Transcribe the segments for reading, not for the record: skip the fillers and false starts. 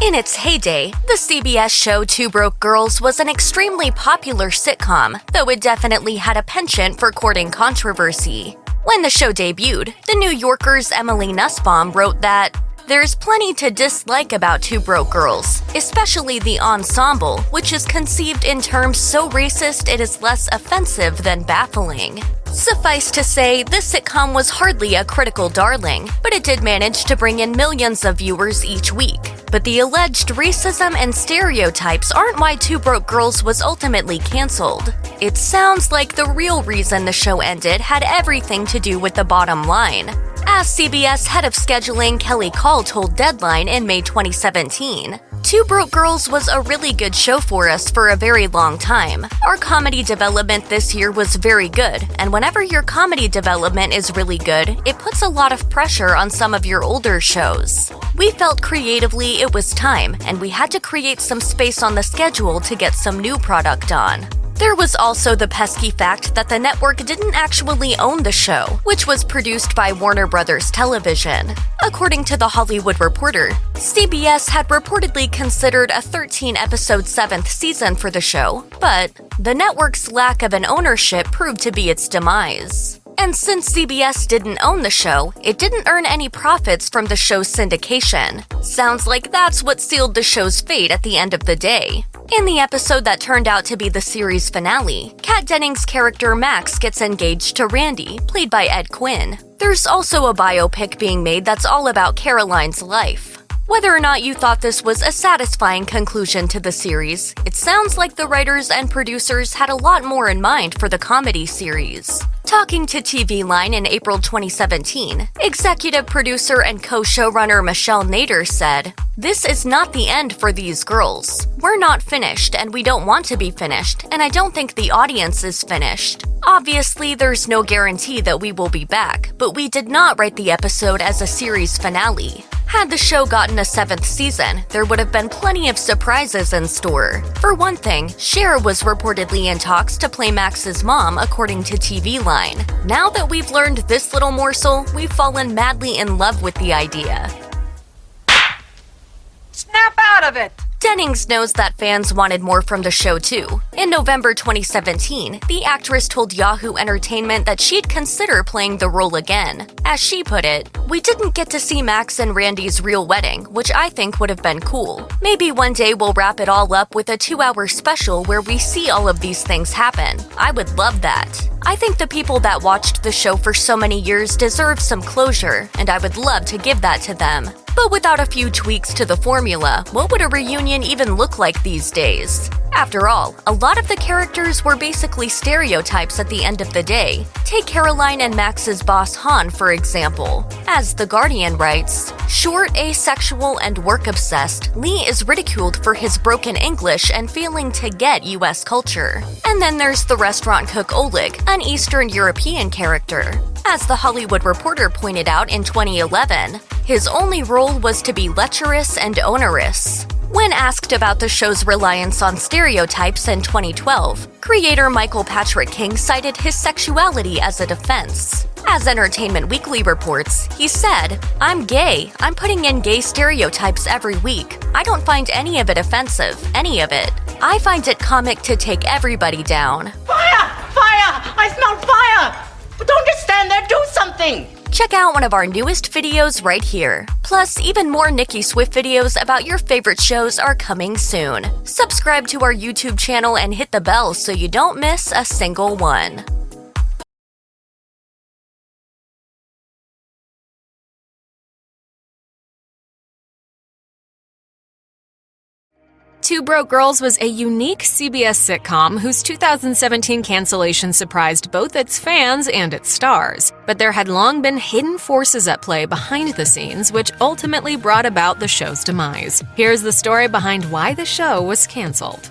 In its heyday, the CBS show Two Broke Girls was an extremely popular sitcom, though it definitely had a penchant for courting controversy. When the show debuted, The New Yorker's Emily Nussbaum wrote that, "There's plenty to dislike about Two Broke Girls, especially the ensemble, which is conceived in terms so racist it is less offensive than baffling." Suffice to say, this sitcom was hardly a critical darling, but it did manage to bring in millions of viewers each week. But the alleged racism and stereotypes aren't why Two Broke Girls was ultimately canceled. It sounds like the real reason the show ended had everything to do with the bottom line. As CBS head of scheduling Kelly Call told Deadline in May 2017, Two Broke Girls was a really good show for us for a very long time. Our comedy development this year was very good, and whenever your comedy development is really good, it puts a lot of pressure on some of your older shows. We felt creatively it was time, and we had to create some space on the schedule to get some new product on. There was also the pesky fact that the network didn't actually own the show, which was produced by Warner Brothers Television. According to The Hollywood Reporter, CBS had reportedly considered a 13-episode 7th season for the show, but the network's lack of an ownership proved to be its demise. And since CBS didn't own the show, it didn't earn any profits from the show's syndication. Sounds like that's what sealed the show's fate at the end of the day. In the episode that turned out to be the series finale, Kat Dennings' character Max gets engaged to Randy, played by Ed Quinn. There's also a biopic being made that's all about Caroline's life. Whether or not you thought this was a satisfying conclusion to the series, it sounds like the writers and producers had a lot more in mind for the comedy series. Talking to TV Line in April 2017, executive producer and co-showrunner Michelle Nader said, "This is not the end for these girls. We're not finished and we don't want to be finished, and I don't think the audience is finished. Obviously, there's no guarantee that we will be back, but we did not write the episode as a series finale. Had the show gotten a 7th season, there would have been plenty of surprises in store. For one thing, Cher was reportedly in talks to play Max's mom, according to TV Line. Now that we've learned this little morsel, we've fallen madly in love with the idea." Snap out of it! Dennings knows that fans wanted more from the show too. In November 2017, the actress told Yahoo Entertainment that she'd consider playing the role again. As she put it, "We didn't get to see Max and Randy's real wedding, which I think would have been cool. Maybe one day we'll wrap it all up with a 2-hour special where we see all of these things happen. I would love that. I think the people that watched the show for so many years deserve some closure, and I would love to give that to them." But without a few tweaks to the formula, what would a reunion even look like these days? After all, a lot of the characters were basically stereotypes at the end of the day. Take Caroline and Max's boss Han, for example. As The Guardian writes, "Short, asexual, and work-obsessed, Lee is ridiculed for his broken English and failing to get US culture." And then there's the restaurant cook Oleg, an Eastern European character. As The Hollywood Reporter pointed out in 2011, his only role was to be lecherous and onerous. When asked about the show's reliance on stereotypes in 2012, creator Michael Patrick King cited his sexuality as a defense. As Entertainment Weekly reports, he said, "I'm gay. I'm putting in gay stereotypes every week. I don't find any of it offensive, any of it. I find it comic to take everybody down." Fire! Fire! I smell fire! Don't just stand there, do something! Check out one of our newest videos right here. Plus, even more Nicki Swift videos about your favorite shows are coming soon. Subscribe to our YouTube channel and hit the bell so you don't miss a single one. Two Broke Girls was a unique CBS sitcom whose 2017 cancellation surprised both its fans and its stars. But there had long been hidden forces at play behind the scenes, which ultimately brought about the show's demise. Here's the story behind why the show was canceled.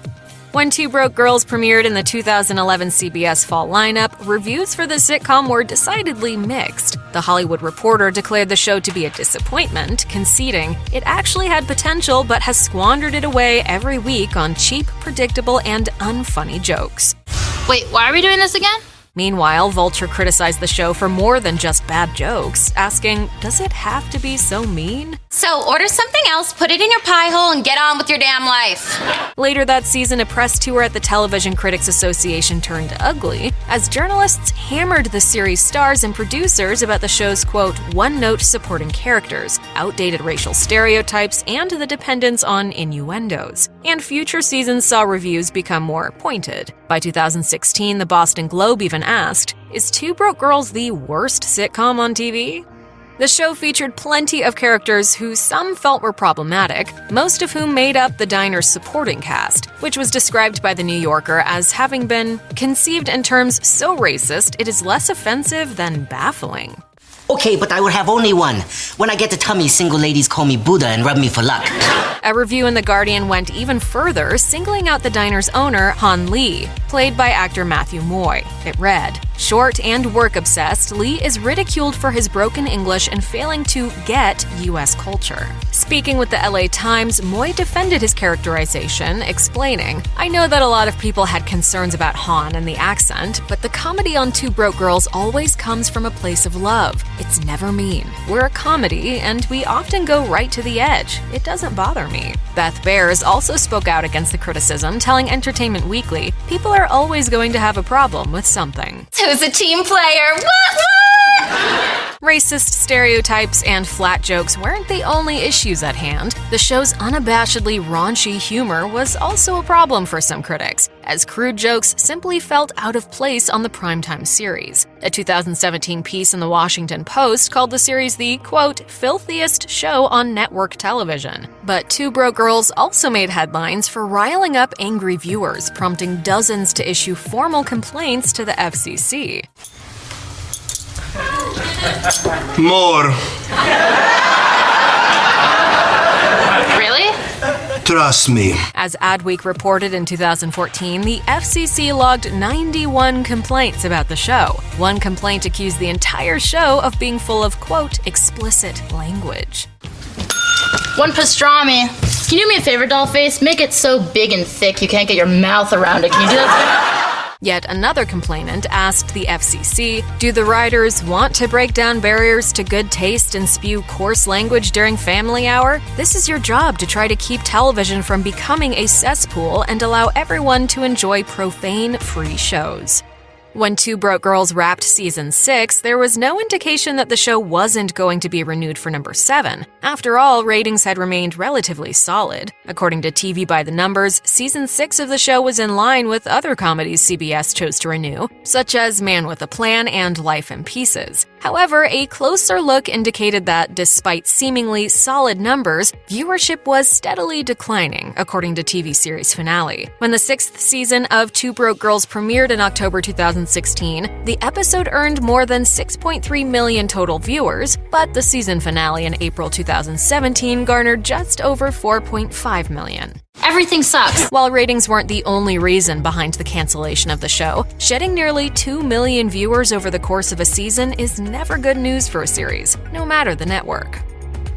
When Two Broke Girls premiered in the 2011 CBS fall lineup, reviews for the sitcom were decidedly mixed. The Hollywood Reporter declared the show to be a disappointment, conceding it actually had potential but has squandered it away every week on cheap, predictable, and unfunny jokes. Wait, why are we doing this again? Meanwhile, Vulture criticized the show for more than just bad jokes, asking, does it have to be so mean? So order something else, put it in your pie hole, and get on with your damn life. Later that season, a press tour at the Television Critics Association turned ugly as journalists hammered the series' stars and producers about the show's, quote, one-note supporting characters, outdated racial stereotypes, and the dependence on innuendos. And future seasons saw reviews become more pointed. By 2016, the Boston Globe even asked, is Two Broke Girls the worst sitcom on TV? The show featured plenty of characters who some felt were problematic, most of whom made up the diner's supporting cast, which was described by The New Yorker as having been conceived in terms so racist it is less offensive than baffling. Okay, but I would have only one. When I get the tummy, single ladies call me Buddha and rub me for luck. A review in The Guardian went even further, singling out the diner's owner, Han Lee, played by actor Matthew Moy. It read, short and work-obsessed, Lee is ridiculed for his broken English and failing to get U.S. culture. Speaking with the LA Times, Moy defended his characterization, explaining, I know that a lot of people had concerns about Han and the accent, but the comedy on Two Broke Girls always comes from a place of love. It's never mean. We're a comedy, and we often go right to the edge. It doesn't bother me. Beth Bears also spoke out against the criticism, telling Entertainment Weekly, people are always going to have a problem with something. Who's a team player? What? Racist stereotypes and flat jokes weren't the only issues at hand. The show's unabashedly raunchy humor was also a problem for some critics, as crude jokes simply felt out of place on the primetime series. A 2017 piece in the Washington Post called the series the, quote, filthiest show on network television. But Two Broke Girls also made headlines for riling up angry viewers, prompting dozens to issue formal complaints to the FCC. More. Really? Trust me. As Adweek reported in 2014, the FCC logged 91 complaints about the show. One complaint accused the entire show of being full of, quote, explicit language. One pastrami. Can you do me a favor, Dollface? Make it so big and thick you can't get your mouth around it. Can you do that? Yet another complainant asked the FCC, do the writers want to break down barriers to good taste and spew coarse language during family hour? This is your job to try to keep television from becoming a cesspool and allow everyone to enjoy profane-free shows. When Two Broke Girls wrapped season 6, there was no indication that the show wasn't going to be renewed for number 7. After all, ratings had remained relatively solid. According to TV by the Numbers, season 6 of the show was in line with other comedies CBS chose to renew, such as Man with a Plan and Life in Pieces. However, a closer look indicated that, despite seemingly solid numbers, viewership was steadily declining, according to TV series Finale. When the 6th season of Two Broke Girls premiered in October 2016, the episode earned more than 6.3 million total viewers, but the season finale in April 2017 garnered just over 4.5 million. Everything sucks. While ratings weren't the only reason behind the cancellation of the show, shedding nearly 2 million viewers over the course of a season is never good news for a series, no matter the network.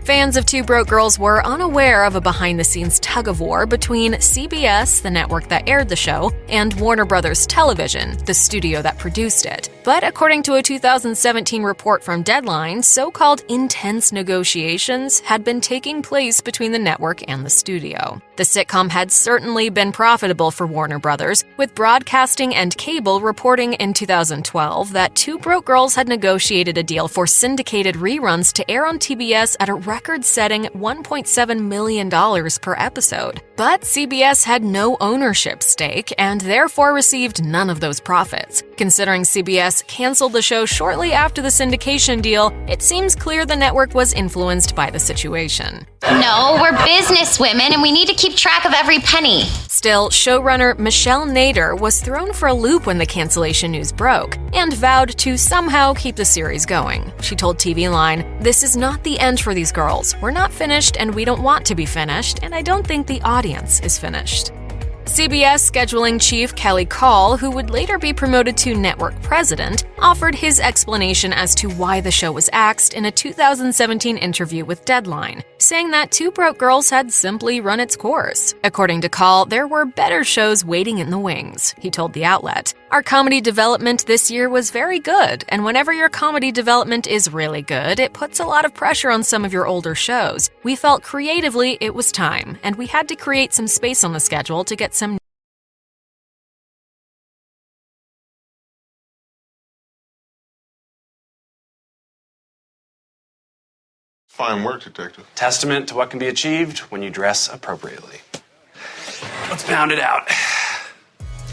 Fans of Two Broke Girls were unaware of a behind-the-scenes tug-of-war between CBS, the network that aired the show, and Warner Bros. Television, the studio that produced it. But according to a 2017 report from Deadline, so-called intense negotiations had been taking place between the network and the studio. The sitcom had certainly been profitable for Warner Bros., with Broadcasting and Cable reporting in 2012 that Two Broke Girls had negotiated a deal for syndicated reruns to air on TBS at a record-setting $1.7 million per episode. But CBS had no ownership stake and therefore received none of those profits. Considering CBS canceled the show shortly after the syndication deal, it seems clear the network was influenced by the situation. No, we're businesswomen and we need to keep track of every penny. Still, showrunner Michelle Nader was thrown for a loop when the cancellation news broke and vowed to somehow keep the series going. She told TV Line, "This is not the end for these girls. We're not finished and we don't want to be finished, and I don't think the audience is finished." CBS scheduling chief Kelly Call, who would later be promoted to network president, offered his explanation as to why the show was axed in a 2017 interview with Deadline, saying that Two Broke Girls had simply run its course. According to Call, there were better shows waiting in the wings, he told the outlet. Our comedy development this year was very good, and whenever your comedy development is really good, it puts a lot of pressure on some of your older shows. We felt creatively it was time, and we had to create some space on the schedule to get some Fine work, Detective. Testament to what can be achieved when you dress appropriately. Let's pound it out.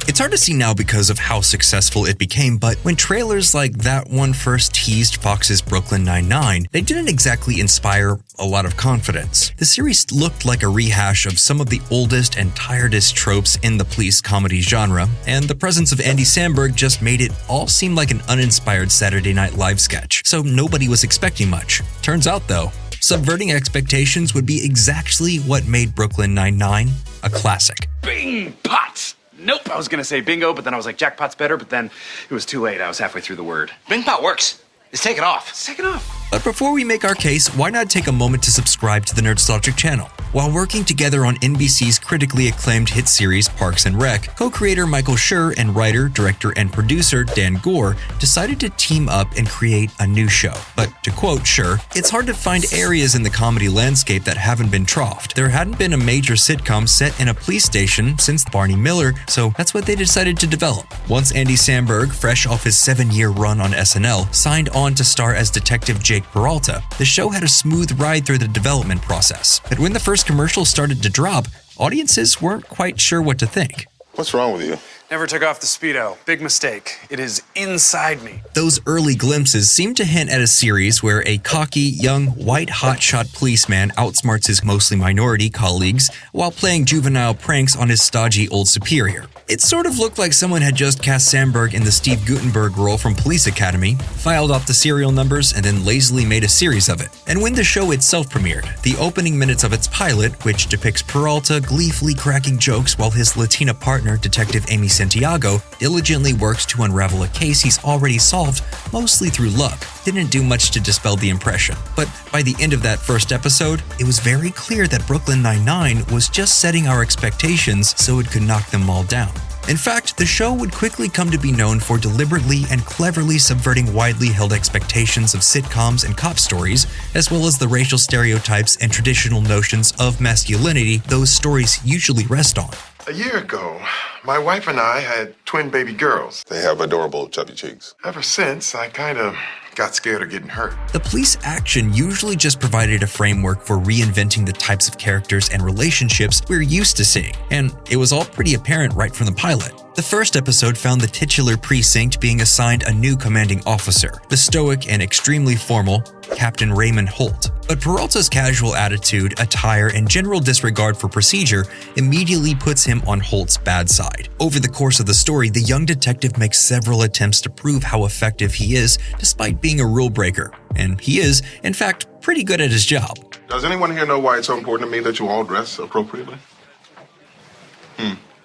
It's hard to see now because of how successful it became, but when trailers like that one first teased Fox's Brooklyn Nine-Nine, they didn't exactly inspire a lot of confidence. The series looked like a rehash of some of the oldest and tiredest tropes in the police comedy genre, and the presence of Andy Samberg just made it all seem like an uninspired Saturday Night Live sketch, so nobody was expecting much. Turns out though, subverting expectations would be exactly what made Brooklyn Nine-Nine a classic. Bing! Pot! Nope, I was gonna say bingo, but then I was like, jackpot's better, but then it was too late. I was halfway through the word. Bing pot works. It's taken off. It's taken off. But before we make our case, why not take a moment to subscribe to the Nerdstalgic channel? While working together on NBC's critically acclaimed hit series Parks and Rec, co-creator Michael Schur and writer, director, and producer Dan Gore decided to team up and create a new show. But to quote Schur, "It's hard to find areas in the comedy landscape that haven't been troughed. There hadn't been a major sitcom set in a police station since Barney Miller, so that's what they decided to develop." Once Andy Samberg, fresh off his 7-year run on SNL, signed on to star as Detective Jake Peralta, the show had a smooth ride through the development process. But when the first commercials started to drop, audiences weren't quite sure what to think. What's wrong with you? Never took off the Speedo. Big mistake. It is inside me. Those early glimpses seemed to hint at a series where a cocky, young, white hotshot policeman outsmarts his mostly minority colleagues while playing juvenile pranks on his stodgy old superior. It sort of looked like someone had just cast Samberg in the Steve Guttenberg role from Police Academy, filed off the serial numbers, and then lazily made a series of it. And when the show itself premiered, the opening minutes of its pilot, which depicts Peralta gleefully cracking jokes while his Latina partner, Detective Amy Santiago, diligently works to unravel a case he's already solved, mostly through luck, didn't do much to dispel the impression. But by the end of that first episode, it was very clear that Brooklyn Nine-Nine was just setting our expectations so it could knock them all down. In fact, the show would quickly come to be known for deliberately and cleverly subverting widely held expectations of sitcoms and cop stories, as well as the racial stereotypes and traditional notions of masculinity those stories usually rest on. A year ago, my wife and I had twin baby girls. They have adorable chubby cheeks. Ever since, I kind of got scared of getting hurt. The police action usually just provided a framework for reinventing the types of characters and relationships we're used to seeing, and it was all pretty apparent right from the pilot. The first episode found the titular precinct being assigned a new commanding officer, the stoic and extremely formal Captain Raymond Holt. But Peralta's casual attitude, attire, and general disregard for procedure immediately puts him on Holt's bad side. Over the course of the story, the young detective makes several attempts to prove how effective he is, despite being a rule breaker. And he is, in fact, pretty good at his job. Does anyone here know why it's so important to me that you all dress appropriately?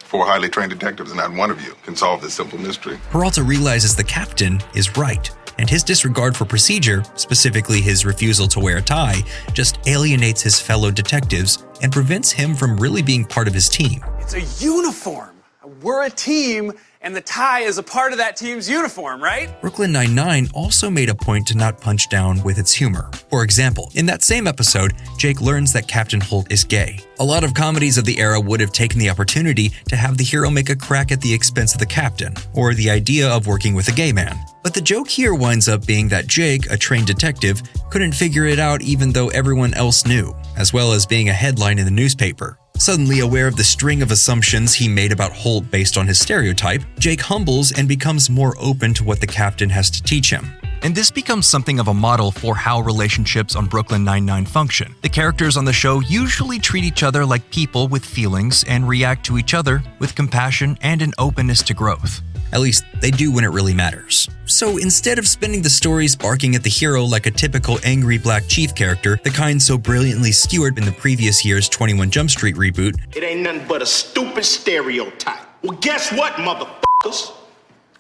4 highly trained detectives and not one of you can solve this simple mystery. Peralta realizes the captain is right, and his disregard for procedure, specifically his refusal to wear a tie, just alienates his fellow detectives and prevents him from really being part of his team. It's a uniform. We're a team, and the tie is a part of that team's uniform, right? Brooklyn Nine-Nine also made a point to not punch down with its humor. For example, in that same episode, Jake learns that Captain Holt is gay. A lot of comedies of the era would have taken the opportunity to have the hero make a crack at the expense of the captain, or the idea of working with a gay man. But the joke here winds up being that Jake, a trained detective, couldn't figure it out even though everyone else knew, as well as being a headline in the newspaper. Suddenly aware of the string of assumptions he made about Holt based on his stereotype, Jake humbles and becomes more open to what the captain has to teach him. And this becomes something of a model for how relationships on Brooklyn Nine-Nine function. The characters on the show usually treat each other like people with feelings and react to each other with compassion and an openness to growth. At least, they do when it really matters. So instead of spending the stories barking at the hero like a typical angry Black Chief character, the kind so brilliantly skewered in the previous year's 21 Jump Street reboot, it ain't nothing but a stupid stereotype. Well, guess what, motherfuckers?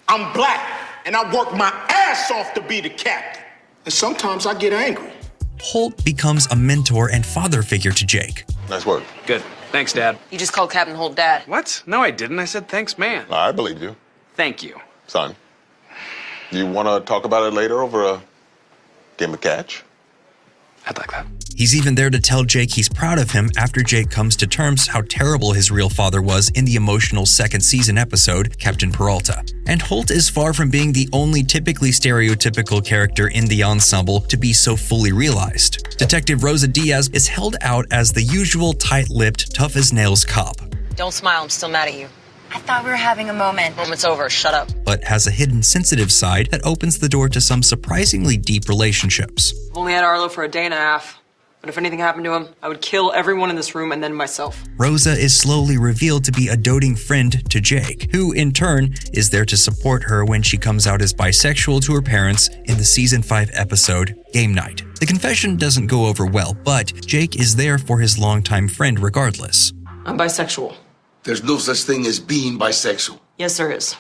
I'm black, and I work my ass off to be the captain. And sometimes I get angry. Holt becomes a mentor and father figure to Jake. Nice work. Good. Thanks, Dad. You just called Captain Holt Dad. What? No, I didn't. I said thanks, man. I believe you. Thank you. Son, you want to talk about it later over a game of catch? I'd like that. He's even there to tell Jake he's proud of him after Jake comes to terms how terrible his real father was in the emotional second season episode, Captain Peralta. And Holt is far from being the only typically stereotypical character in the ensemble to be so fully realized. Detective Rosa Diaz is held out as the usual tight-lipped, tough-as-nails cop. Don't smile, I'm still mad at you. I thought we were having a moment. Moment's over, shut up. But has a hidden sensitive side that opens the door to some surprisingly deep relationships. I've only had Arlo for a day and a half. But if anything happened to him, I would kill everyone in this room and then myself. Rosa is slowly revealed to be a doting friend to Jake, who in turn is there to support her when she comes out as bisexual to her parents in the season 5 episode, Game Night. The confession doesn't go over well, but Jake is there for his longtime friend regardless. I'm bisexual. There's no such thing as being bisexual. Yes, there is.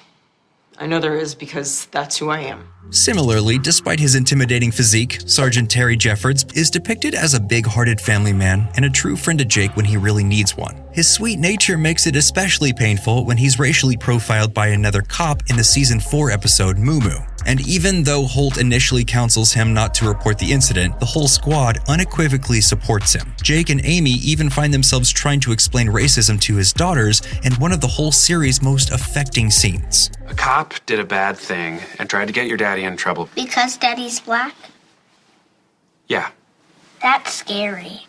I know there is because that's who I am. Similarly, despite his intimidating physique, Sergeant Terry Jeffords is depicted as a big-hearted family man and a true friend to Jake when he really needs one. His sweet nature makes it especially painful when he's racially profiled by another cop in the season 4 episode Moo Moo. And even though Holt initially counsels him not to report the incident, the whole squad unequivocally supports him. Jake and Amy even find themselves trying to explain racism to his daughters in one of the whole series' most affecting scenes. A cop did a bad thing and tried to get your daddy in trouble. Because Daddy's black? Yeah, That's scary.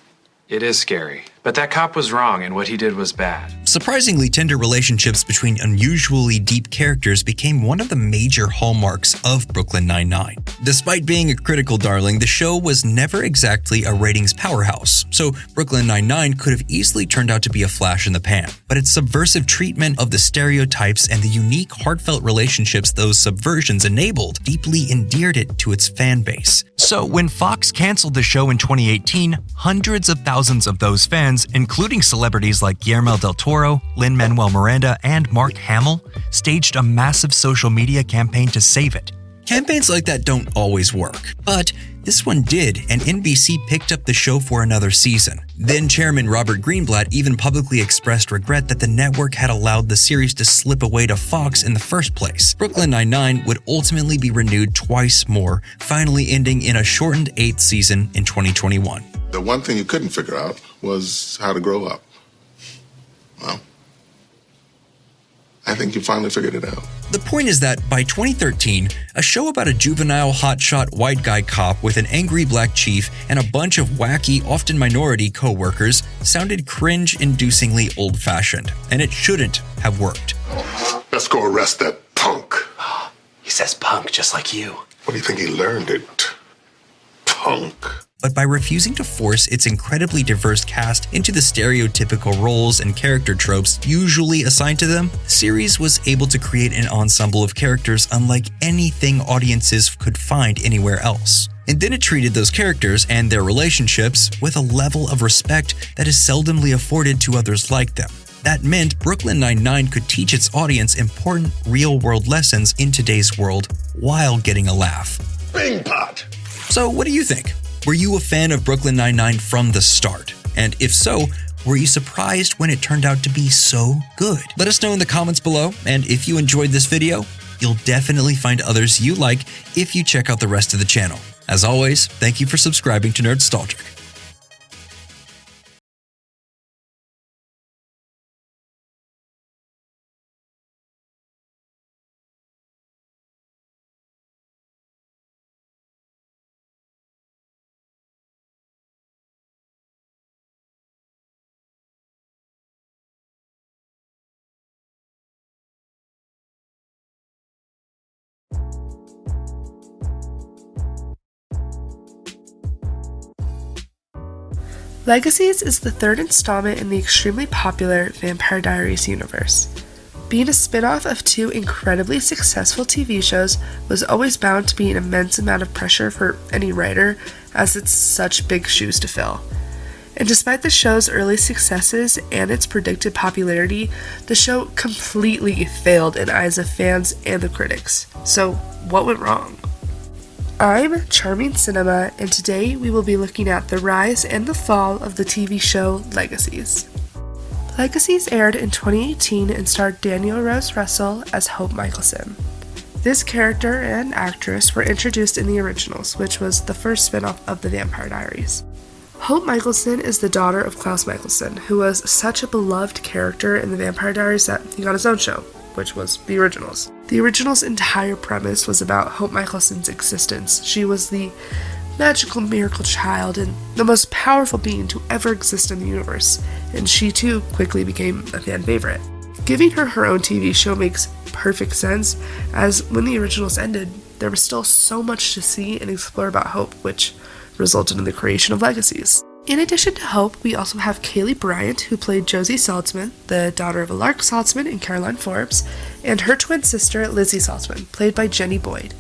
it is scary. But that cop was wrong and what he did was bad. Surprisingly tender relationships between unusually deep characters became one of the major hallmarks of Brooklyn Nine-Nine. Despite being a critical darling, the show was never exactly a ratings powerhouse, so Brooklyn Nine-Nine could have easily turned out to be a flash in the pan. But its subversive treatment of the stereotypes and the unique, heartfelt relationships those subversions enabled deeply endeared it to its fan base. So when Fox canceled the show in 2018, hundreds of thousands of those fans, including celebrities like Guillermo del Toro, Lin-Manuel Miranda, and Mark Hamill, staged a massive social media campaign to save it. Campaigns like that don't always work, but this one did, and NBC picked up the show for another season. Then Chairman Robert Greenblatt even publicly expressed regret that the network had allowed the series to slip away to Fox in the first place. Brooklyn Nine-Nine would ultimately be renewed twice more, finally ending in a shortened 8th season in 2021. The one thing you couldn't figure out was how to grow up. Well, I think you finally figured it out. The point is that by 2013, a show about a juvenile hotshot white guy cop with an angry black chief and a bunch of wacky, often minority co-workers sounded cringe-inducingly old-fashioned, and it shouldn't have worked. Let's go arrest that punk. He says punk just like you. What do you think he learned it? Punk. But by refusing to force its incredibly diverse cast into the stereotypical roles and character tropes usually assigned to them, the series was able to create an ensemble of characters unlike anything audiences could find anywhere else. And then it treated those characters and their relationships with a level of respect that is seldomly afforded to others like them. That meant Brooklyn Nine-Nine could teach its audience important real-world lessons in today's world while getting a laugh. Bing pot! So what do you think? Were you a fan of Brooklyn Nine-Nine from the start? And if so, were you surprised when it turned out to be so good? Let us know in the comments below, and if you enjoyed this video, you'll definitely find others you like if you check out the rest of the channel. As always, thank you for subscribing to Nerdstalgic. Legacies is the third installment in the extremely popular Vampire Diaries universe. Being a spin-off of two incredibly successful TV shows was always bound to be an immense amount of pressure for any writer, as it's such big shoes to fill. And despite the show's early successes and its predicted popularity, the show completely failed in eyes of fans and the critics. So, what went wrong? I'm Charming Cinema, and today we will be looking at the rise and the fall of the TV show Legacies. Legacies aired in 2018 and starred Danielle Rose Russell as Hope Michelson. This character and actress were introduced in the originals, which was the first spin-off of The Vampire Diaries. Hope Michelson is the daughter of Klaus Michelson, who was such a beloved character in The Vampire Diaries that he got his own show, which was The Originals. The Originals' entire premise was about Hope Michelson's existence. She was the magical miracle child and the most powerful being to ever exist in the universe, and she too quickly became a fan favorite. Giving her her own TV show makes perfect sense, as when the originals ended, there was still so much to see and explore about Hope, which resulted in the creation of Legacies. In addition to Hope, we also have Kaylee Bryant, who played Josie Saltzman, the daughter of Alark Saltzman and Caroline Forbes, and her twin sister, Lizzie Saltzman, played by Jenny Boyd.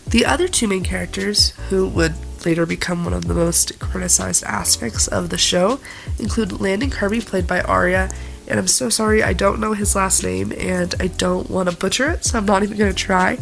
The other two main characters, who would later become one of the most criticized aspects of the show, include Landon Kirby, played by Arya, and I'm so sorry I don't know his last name and I don't want to butcher it, so I'm not even going to try,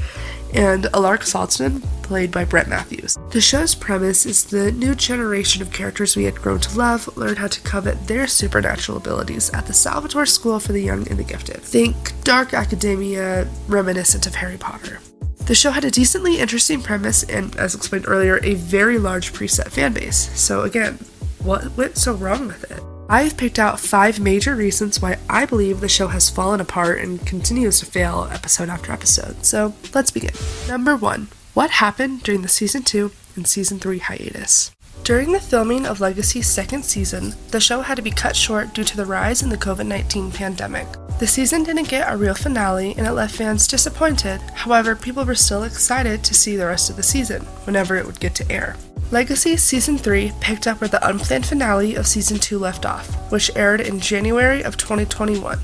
and Alark Saltzman, played by Brett Matthews. The show's premise is the new generation of characters we had grown to love learn how to covet their supernatural abilities at the Salvatore School for the Young and the Gifted. Think dark academia reminiscent of Harry Potter. The show had a decently interesting premise and, as explained earlier, a very large preset fan base. So again, what went so wrong with it? I have picked out 5 major reasons why I believe the show has fallen apart and continues to fail episode after episode. So let's begin. Number 1. What happened during the Season 2 and Season 3 hiatus? During the filming of Legacy's second season, the show had to be cut short due to the rise in the COVID-19 pandemic. The season didn't get a real finale and it left fans disappointed. However, people were still excited to see the rest of the season, whenever it would get to air. Legacy Season 3 picked up where the unplanned finale of Season 2 left off, which aired in January of 2021,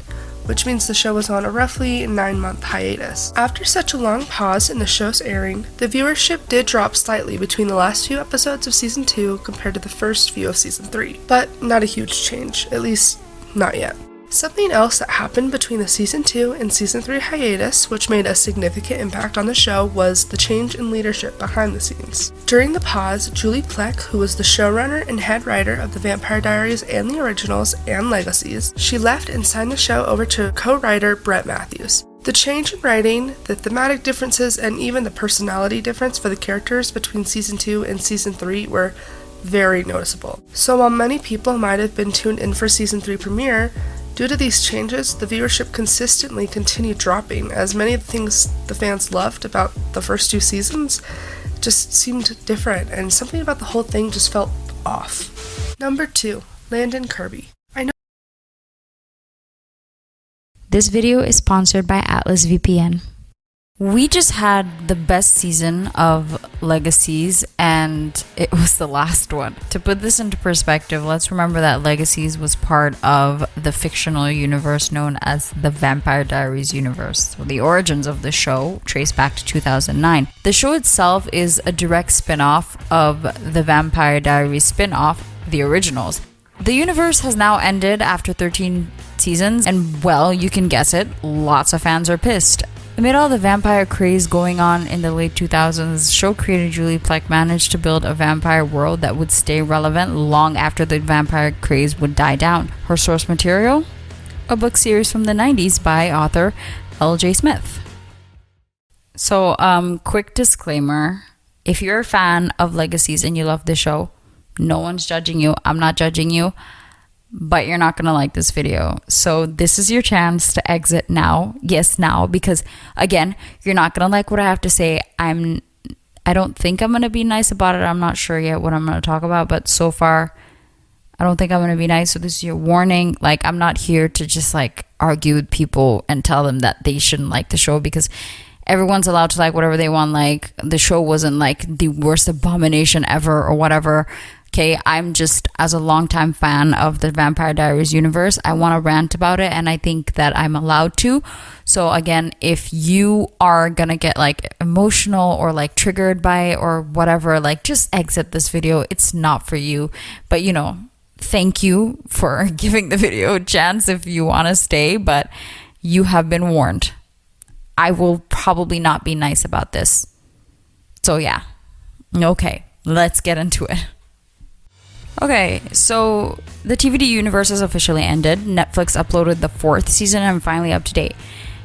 which means the show was on a roughly 9-month hiatus. After such a long pause in the show's airing, the viewership did drop slightly between the last few episodes of Season 2 compared to the first few of Season 3, but not a huge change, at least not yet. Something else that happened between the Season 2 and Season 3 hiatus, which made a significant impact on the show, was the change in leadership behind the scenes. During the pause, Julie Plec, who was the showrunner and head writer of The Vampire Diaries and the originals and Legacies, she left and signed the show over to co-writer Brett Matthews. The change in writing, the thematic differences, and even the personality difference for the characters between Season 2 and Season 3 were very noticeable. So while many people might have been tuned in for Season 3 premiere, due to these changes, the viewership consistently continued dropping, as many of the things the fans loved about the first 2 seasons just seemed different, and something about the whole thing just felt off. Number 2. Landon Kirby. This video is sponsored by Atlas VPN. We just had the best season of Legacies, and it was the last one. To put this into perspective, let's remember that Legacies was part of the fictional universe known as the Vampire Diaries universe. So the origins of the show trace back to 2009. The show itself is a direct spin-off of the Vampire Diaries spin-off, The Originals. The universe has now ended after 13 seasons, and well, you can guess it, lots of fans are pissed. Amid all the vampire craze going on in the late 2000s, show creator Julie Plec managed to build a vampire world that would stay relevant long after the vampire craze would die down. Her source material? A book series from the 90s by author L.J. Smith. So, quick disclaimer. If you're a fan of Legacies and you love the show, no one's judging you. I'm not judging you. But you're not going to like this video. So this is your chance to exit now. Yes, now. Because, again, you're not going to like what I have to say. I don't think I'm going to be nice about it. I'm not sure yet what I'm going to talk about. But so far, I don't think I'm going to be nice. So this is your warning. Like, I'm not here to just, like, argue with people and tell them that they shouldn't like the show. Because everyone's allowed to like whatever they want. Like, the show wasn't, like, the worst abomination ever or whatever. Okay, I'm just, as a longtime fan of the Vampire Diaries universe, I want to rant about it, and I think that I'm allowed to. So again, if you are gonna get like emotional or like triggered by it or whatever, like just exit this video. It's not for you. But you know, thank you for giving the video a chance if you want to stay, but you have been warned. I will probably not be nice about this. So yeah. Okay, let's get into it. Okay, so the TVD universe has officially ended. Netflix uploaded the 4th season and I'm finally up to date.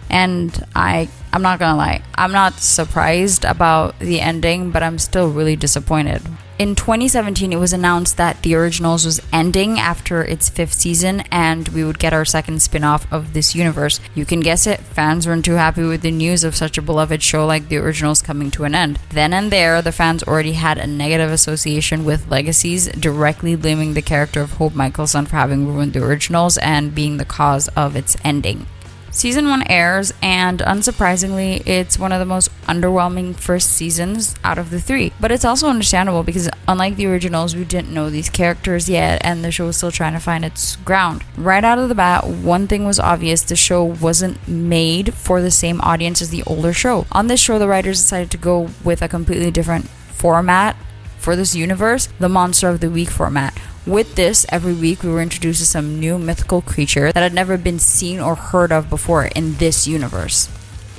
And I'm not gonna lie, I'm not surprised about the ending, but I'm still really disappointed. In 2017, it was announced that The Originals was ending after its 5th season and we would get our second spin-off of this universe. You can guess it, fans weren't too happy with the news of such a beloved show like The Originals coming to an end. Then and there, the fans already had a negative association with Legacies, directly blaming the character of Hope Michelson for having ruined The Originals and being the cause of its ending. Season 1 airs, and unsurprisingly, it's one of the most underwhelming first seasons out of the 3. But it's also understandable because unlike the originals, we didn't know these characters yet, and the show was still trying to find its ground. Right out of the bat, one thing was obvious: the show wasn't made for the same audience as the older show. On this show, the writers decided to go with a completely different format for this universe, the Monster of the Week format. With this, every week we were introduced to some new mythical creature that had never been seen or heard of before in this universe.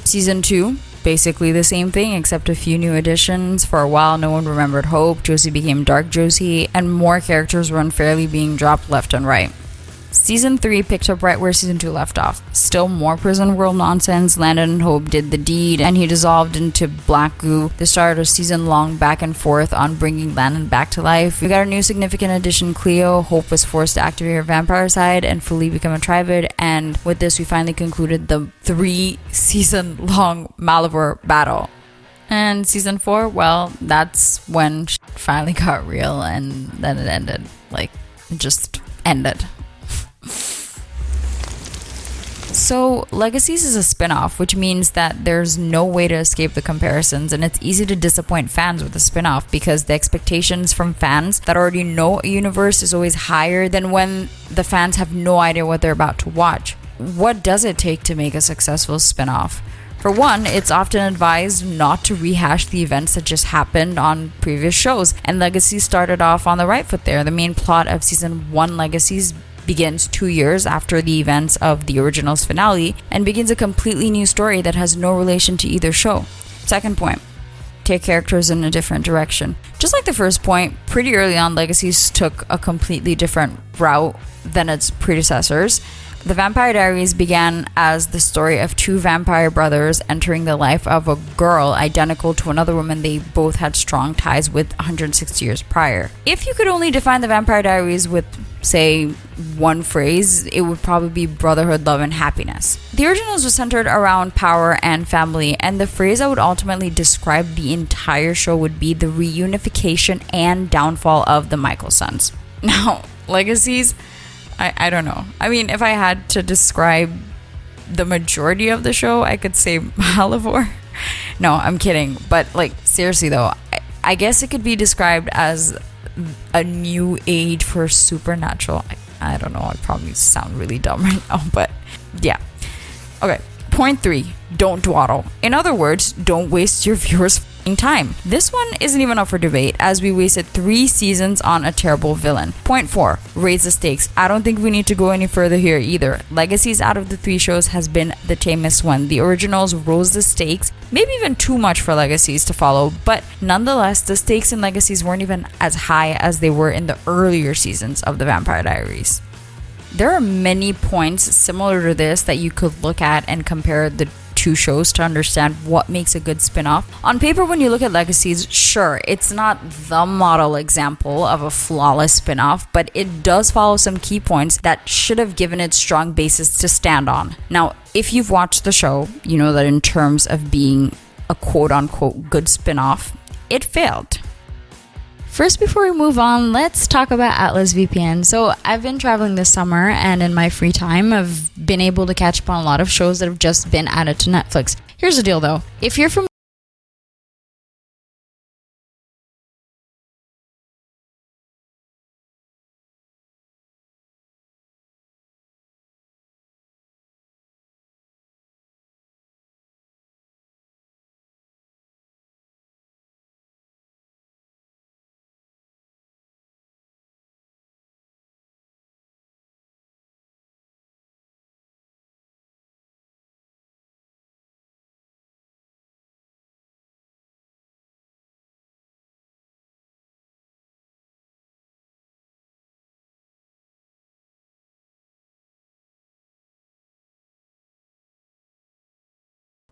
Season 2, basically the same thing except a few new additions. For a while, no one remembered Hope, Josie became Dark Josie, and more characters were unfairly being dropped left and right. Season 3 picked up right where Season 2 left off. Still more prison world nonsense. Landon and Hope did the deed, and he dissolved into black goo. They started a season-long back and forth on bringing Landon back to life. We got a new significant addition, Cleo. Hope was forced to activate her vampire side and fully become a trivid, and with this we finally concluded the 3-season-long Malivore battle. And Season 4, well, that's when shit finally got real, and then it ended. Like, it just ended. So, Legacies is a spin-off, which means that there's no way to escape the comparisons, and it's easy to disappoint fans with a spin-off because the expectations from fans that already know a universe is always higher than when the fans have no idea what they're about to watch. What does it take to make a successful spin-off? For one, it's often advised not to rehash the events that just happened on previous shows, and Legacies started off on the right foot there. The main plot of Season 1 Legacies begins 2 years after the events of the original's finale and begins a completely new story that has no relation to either show. Second point, take characters in a different direction. Just like the first point, pretty early on, Legacies took a completely different route than its predecessors. The Vampire Diaries began as the story of 2 vampire brothers entering the life of a girl identical to another woman they both had strong ties with 160 years prior. If you could only define the Vampire Diaries with, say, one phrase, it would probably be brotherhood, love, and happiness. The originals was centered around power and family, and the phrase that would ultimately describe the entire show would be the reunification and downfall of the Michelsons. Now, Legacies, I don't know. I mean, if I had to describe the majority of the show, I could say Malivore. No, I'm kidding. But, like, seriously though, I guess it could be described as a new age for supernatural. I don't know. I probably sound really dumb right now, but yeah. Okay. Point 3. Don't dawdle. In other words, don't waste your viewers' time. This one isn't even up for debate, as we wasted 3 seasons on a terrible villain. Point 4. Raise the stakes. I don't think we need to go any further here either. Legacies out of the 3 shows has been the tamest one. The originals rose the stakes, maybe even too much for Legacies to follow, but nonetheless, the stakes in Legacies weren't even as high as they were in the earlier seasons of the Vampire Diaries. There are many points similar to this that you could look at and compare the 2 shows to understand what makes a good spin-off. On paper, when you look at Legacies, sure, it's not the model example of a flawless spin-off, but it does follow some key points that should have given it strong basis to stand on. Now, if you've watched the show, you know that in terms of being a quote-unquote good spin-off, it failed. First, before we move on, let's talk about Atlas VPN. So I've been traveling this summer, and in my free time, I've been able to catch up on a lot of shows that have just been added to Netflix. Here's the deal though. If you're from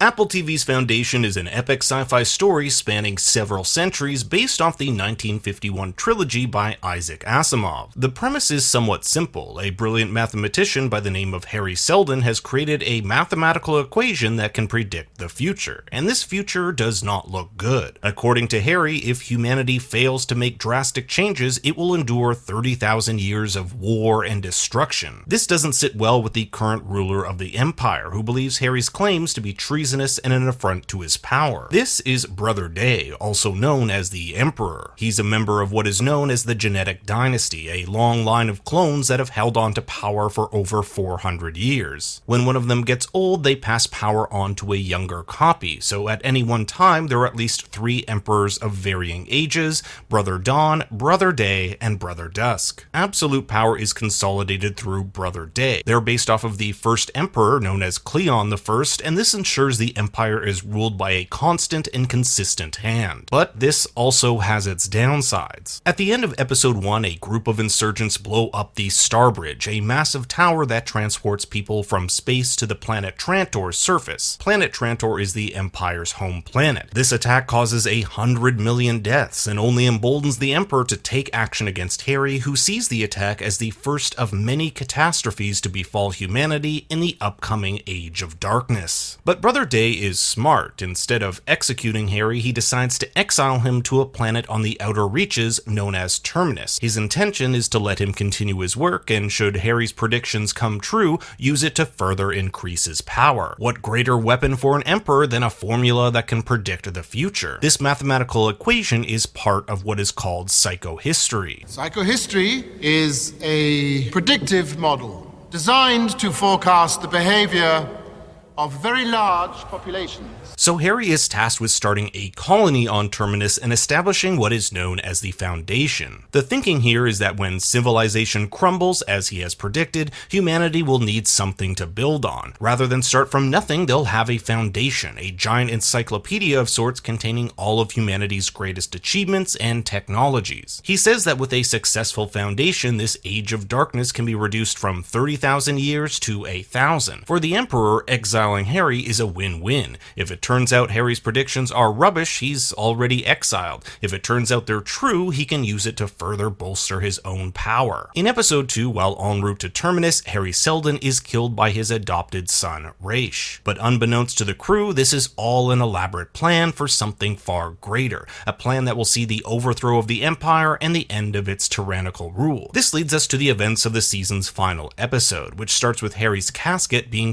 Apple TV's Foundation is an epic sci-fi story spanning several centuries based off the 1951 trilogy by Isaac Asimov. The premise is somewhat simple. A brilliant mathematician by the name of Harry Seldon has created a mathematical equation that can predict the future, and this future does not look good. According to Harry, if humanity fails to make drastic changes, it will endure 30,000 years of war and destruction. This doesn't sit well with the current ruler of the Empire, who believes Harry's claims to be treasonous and an affront to his power. This is Brother Day, also known as the Emperor. He's a member of what is known as the Genetic Dynasty, a long line of clones that have held on to power for over 400 years. When one of them gets old, they pass power on to a younger copy, so at any one time there are at least 3 emperors of varying ages: Brother Dawn, Brother Day, and Brother Dusk. Absolute power is consolidated through Brother Day. They're based off of the first emperor, known as Cleon I, and this ensures the empire is ruled by a constant and consistent hand. But this also has its downsides. At the end of episode 1, a group of insurgents blow up the Starbridge, a massive tower that transports people from space to the planet Trantor's surface. Planet Trantor is the Empire's home planet. This attack causes 100 million deaths and only emboldens the Emperor to take action against Harry, who sees the attack as the first of many catastrophes to befall humanity in the upcoming Age of Darkness. But Brother Day is smart. Instead of executing Harry, he decides to exile him to a planet on the outer reaches known as Terminus. His intention is to let him continue his work, and should Harry's predictions come true, use it to further increase his power. What greater weapon for an emperor than a formula that can predict the future? This mathematical equation is part of what is called psychohistory. Psychohistory is a predictive model designed to forecast the behavior of very large populations. So Harry is tasked with starting a colony on Terminus and establishing what is known as the Foundation. The thinking here is that when civilization crumbles, as he has predicted, humanity will need something to build on. Rather than start from nothing, they'll have a foundation, a giant encyclopedia of sorts containing all of humanity's greatest achievements and technologies. He says that with a successful foundation, this Age of Darkness can be reduced from 30,000 years to 1,000. For the Emperor, exiling Harry is a win-win. If it turns out Harry's predictions are rubbish, he's already exiled. If it turns out they're true, he can use it to further bolster his own power. In episode 2, while en route to Terminus, Harry Seldon is killed by his adopted son, Raish. But unbeknownst to the crew, this is all an elaborate plan for something far greater, a plan that will see the overthrow of the Empire and the end of its tyrannical rule. This leads us to the events of the season's final episode, which starts with Harry's casket being